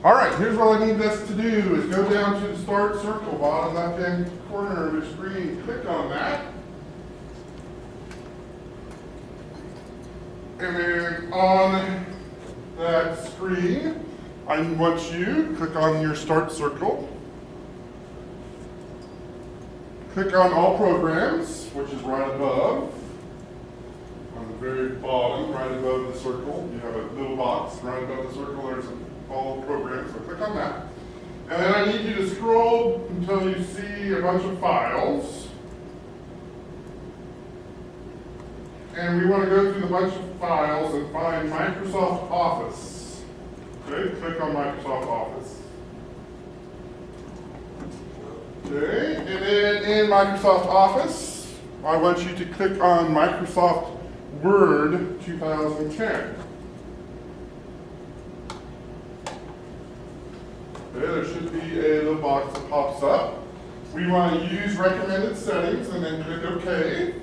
All right, here's what I need us to do is go down to the start circle, bottom left-hand corner of your screen. Click on that. And then on that screen, I want you to click on your start circle. Click on all programs, which is right above. On the very bottom, right above the circle, you have a little box right above the circle. There's all programs, so click on that. And then I need you to scroll until you see a bunch of files. And we want to go through the bunch of files and find Microsoft Office. Okay, click on Microsoft Office. Okay, and then in Microsoft Office, I want you to click on Microsoft Word 2010. Okay, there should be a little box that pops up. We want to use recommended settings and then click OK.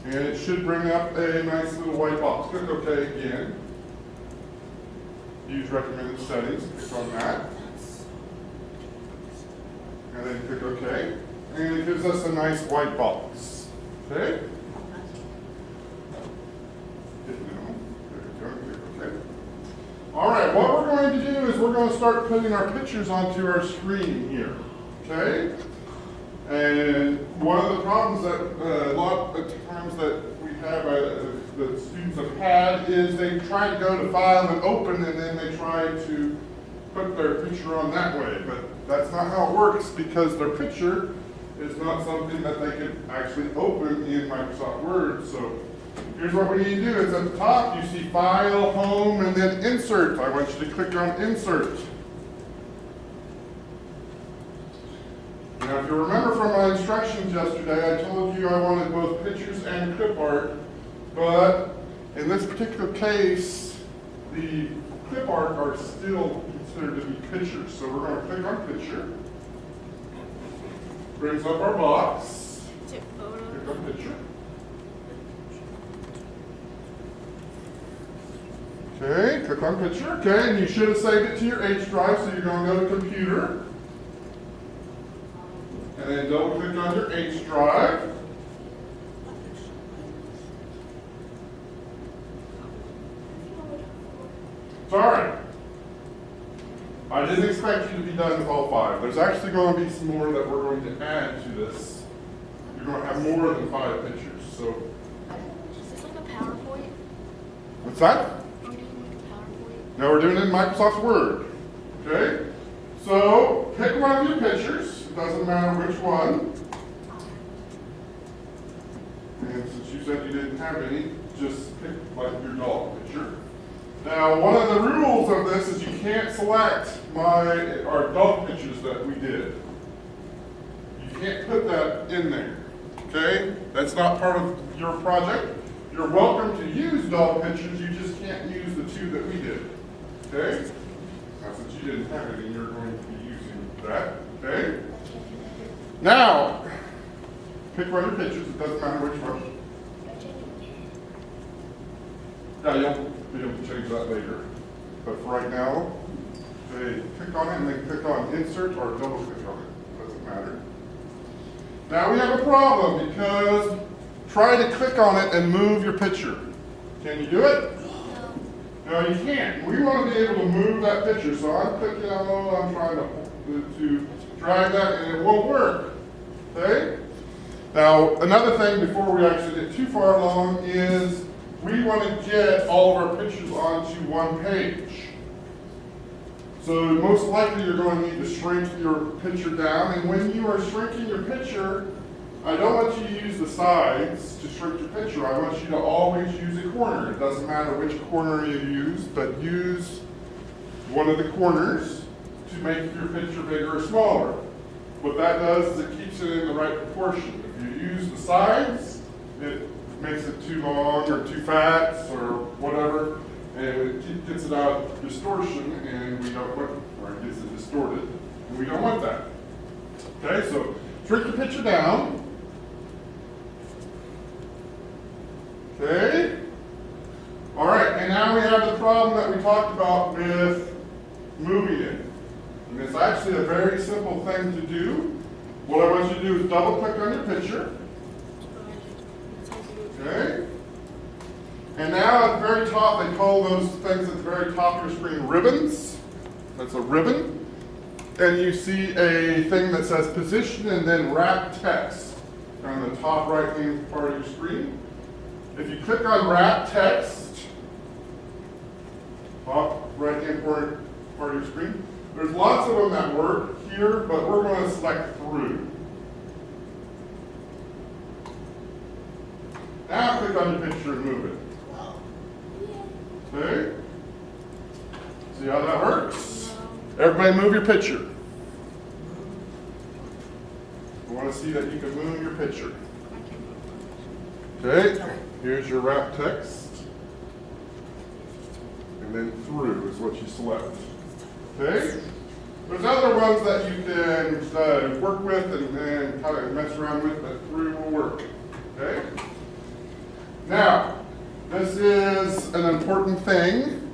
And it should bring up a nice little white box. Click OK again. Use recommended settings. Click on that. And then click OK. And it gives us a nice white box. Okay? All right, what we're going to do is we're going to start putting our pictures onto our screen here. Okay? And one of the problems that a lot of times that we have, that students have had, is they try to go to File and Open, and then they try to put their picture on that way. But that's not how it works, because their picture is not something that they could actually open in Microsoft Word. So here's what we need to do. It's at the top, you see File, Home, and then Insert. I want you to click on Insert. Now, if you remember from my instructions yesterday, I told you I wanted both pictures and clip art, but in this particular case, the clip art are still considered to be pictures. So we're going to click on Picture. Brings up our box. Click on Picture. Okay, click on Picture. Okay, and you should have saved it to your H drive, so you're going to go to Computer. And then double click on your H drive. Sorry. I didn't expect you to be done with all 5. There's actually going to be some more that we're going to add to this. You're going to have more than 5 pictures. So. Is this like a PowerPoint? What's that? Are we doing like a PowerPoint? No, we're doing it in Microsoft Word. Okay? So, pick one of your pictures. It doesn't matter which one. And since you said you didn't have any, just pick like your dog picture. Now, one of the rules of this is you can't select our dog pictures that we did. You can't put that in there. Okay? That's not part of your project. You're welcome to use dog pictures, you just can't use the 2 that we did. Okay? Now, since you didn't have any, you're going to be using that. Okay? Now, pick one of your pictures, it doesn't matter which one. Yeah, you'll be able to change that later. But for right now, click on it and then click on Insert or double click on it. Doesn't matter. Now we have a problem because try to click on it and move your picture. Can you do it? No, you can't. We want to be able to move that picture. So I'm clicking on, I'm trying to drag that, and it won't work. Okay? Now, another thing before we actually get too far along is we want to get all of our pictures onto one page. So most likely you're going to need to shrink your picture down, and when you are shrinking your picture, I don't want you to use the sides to shrink your picture. I want you to always use a corner. It doesn't matter which corner you use, but use one of the corners to make your picture bigger or smaller. What that does is it keeps it in the right proportion. If you use the sides, it makes it too long or too fat or whatever, and it gets it out of distortion, and we don't want, or it gets it distorted, and we don't want that. Okay, so shrink the picture down. Okay. All right, and now we have the problem that we talked about with moving it. And it's actually a very simple thing to do. What I want you to do is double click on your picture. Okay? And now at the very top, they call those things at the very top of your screen ribbons. That's a ribbon. And you see a thing that says position and then wrap text on the top right hand part of your screen. If you click on wrap text, top right hand part of your screen, there's lots of them that work here, but we're going to select through. Now click on your picture and move it. Okay? See how that works? Everybody move your picture. I want to see that you can move your picture. Okay, here's your wrap text. And then through is what you select. Okay? There's other ones that you can work with and kind of mess around with, but through will work. Okay? Now, this is an important thing,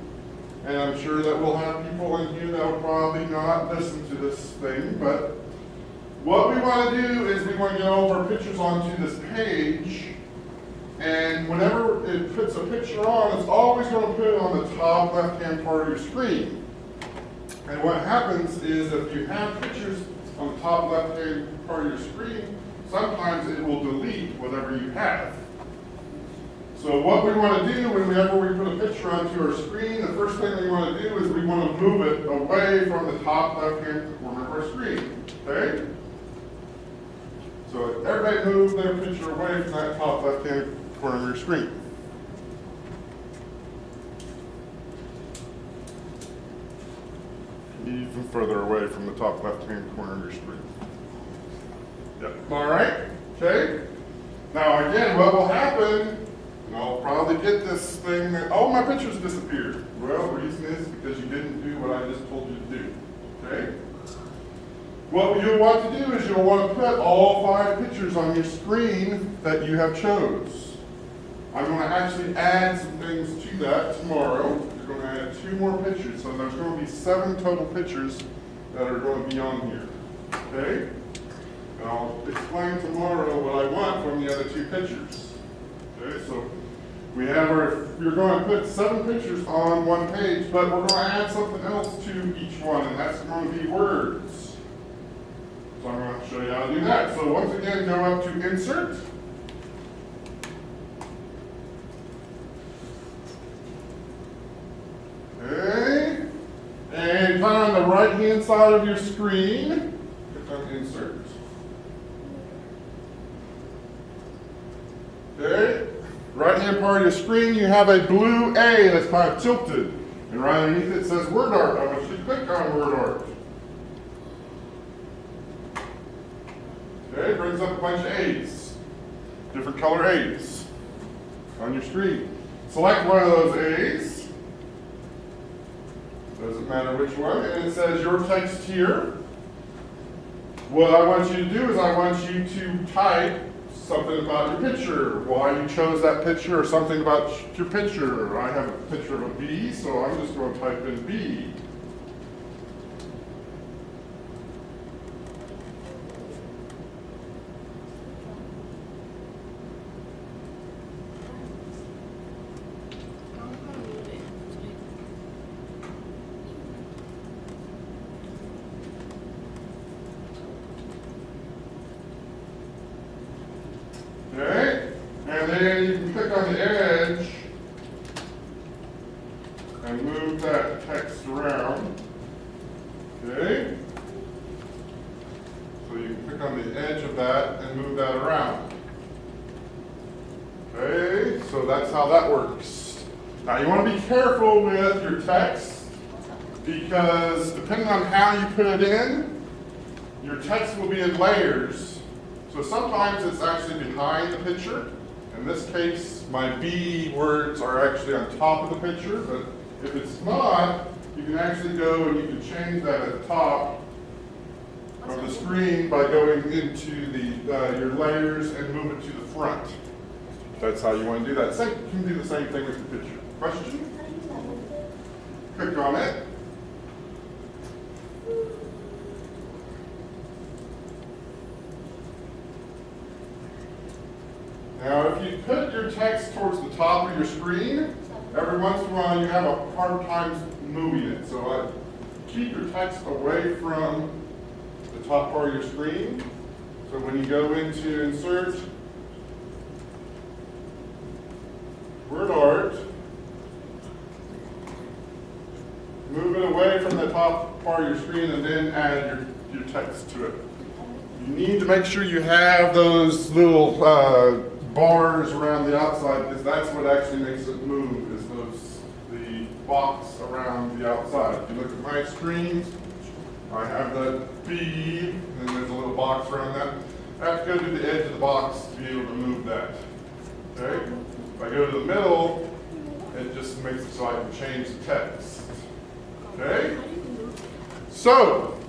and I'm sure that we'll have people in here that will probably not listen to this thing, but what we want to do is we want to go over pictures onto this page, and whenever it puts a picture on, it's always going to put it on the top left-hand part of your screen. And what happens is if you have pictures on the top left-hand part of your screen, sometimes it will delete whatever you have. So what we want to do whenever we put a picture onto our screen, the first thing we want to do is we want to move it away from the top left-hand corner of our screen. Okay? So everybody move their picture away from that top left-hand corner of your screen. Even further away from the top left-hand corner of your screen. Yep. All right? Okay? Now again, what will happen, and I'll probably get this thing that, oh, my pictures disappeared. Well, the reason is because you didn't do what I just told you to do. Okay? What you'll want to do is you'll want to put all 5 pictures on your screen that you have chose. I'm going to actually add some things to that tomorrow. We're going to add 2 more pictures, so there's going to be 7 total pictures that are going to be on here. Okay? And I'll explain tomorrow what I want from the other 2 pictures. Okay, so we have you're going to put 7 pictures on one page, but we're going to add something else to each one, and that's going to be words. So I'm going to show you how to do that. So once again, go up to Insert. Okay, and kind of on the right-hand side of your screen, click on Insert. Okay, right-hand part of your screen, you have a blue A that's kind of tilted. And right underneath it says Word Art. I want you to click on Word Art. Okay, it brings up a bunch of A's. Different color A's on your screen. Select one of those A's. Doesn't matter which one. And it says your text here. What I want you to do is I want you to type something about your picture, why you chose that picture, or something about your picture. I have a picture of a bee, so I'm just going to type in bee. Okay, and then you can click on the edge and move that text around. Okay, so you can click on the edge of that and move that around. Okay, so that's how that works. Now you want to be careful with your text because depending on how you put it in, your text will be in layers. So sometimes it's actually behind the picture. In this case, my B words are actually on top of the picture, but if it's not, you can actually go and you can change that at the top of the screen by going into your layers and move it to the front. That's how you want to do that. You can do the same thing with the picture. Question? click on it. Now, if you put your text towards the top of your screen, every once in a while you have a hard time moving it. So keep your text away from the top part of your screen. So when you go into insert, word art, move it away from the top part of your screen and then add your text to it. You need to make sure you have those little bars around the outside, because that's what actually makes it move, is the box around the outside. If you look at my screen, I have that B, and there's a little box around that. I have to go to the edge of the box to be able to move that. Okay? If I go to the middle, it just makes it so I can change the text. Okay? So,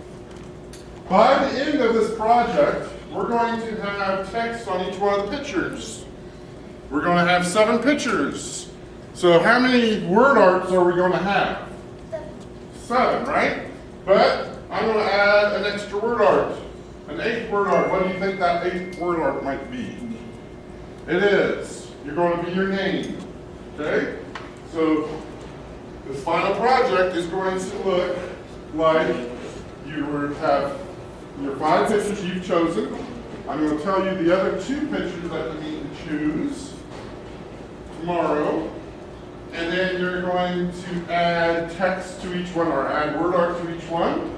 by the end of this project, we're going to have text on each one of the pictures. We're going to have 7 pictures. So how many word arts are we going to have? 7, right? But I'm going to add an extra word art, an 8th word art. What do you think that 8th word art might be? It is. You're going to be your name. Okay? So this final project is going to look like you have your 5 pictures you've chosen. I'm going to tell you the other 2 pictures that you need to choose tomorrow. And then you're going to add text to each one, or add word art to each one.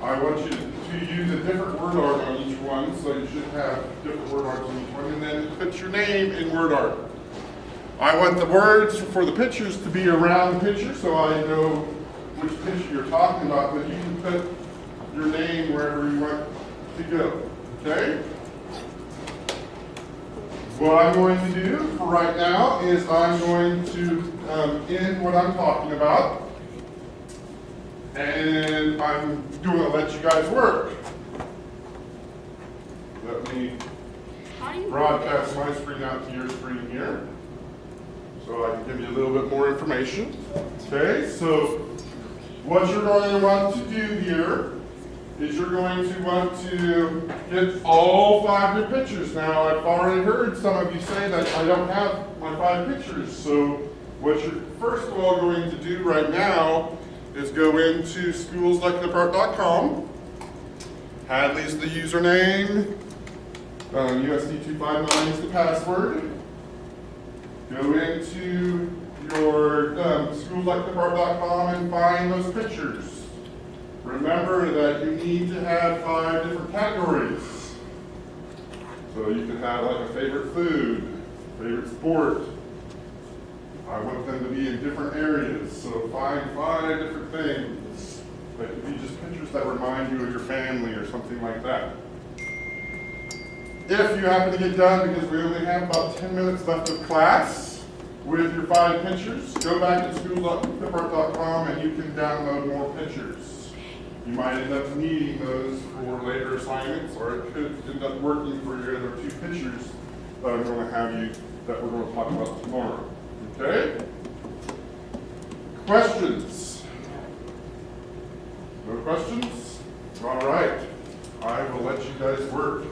I want you to use a different word art on each one, so you should have different word arts on each one. And then put your name in word art. I want the words for the pictures to be around the picture, so I know which picture you're talking about, but you can put your name wherever you want to go. Okay? What I'm going to do for right now is I'm going to end what I'm talking about, and I'm going to let you guys work. Let me broadcast my screen out to your screen here, so I can give you a little bit more information. Okay, so what you're going to want to do here is you're going to want to get all 5 of your pictures. Now, I've already heard some of you say that I don't have my 5 pictures. So what you're first of all going to do right now is go into schoolslikethepart.com. Hadley's the username. USD259 is the password. Go into your schoolslikethepart.com and find those pictures. Remember that you need to have 5 different categories. So you can have like a favorite food, favorite sport. I want them to be in different areas. So find 5 different things. They could be just pictures that remind you of your family or something like that. If you happen to get done, because we only have about 10 minutes left of class with your 5 pictures, go back to school.pipart.com and you can download more pictures. You might end up needing those for later assignments, or it could end up working for your other 2 pictures that I'm going to have you, that we're going to talk about tomorrow. Okay? Questions? No questions? All right. I will let you guys work.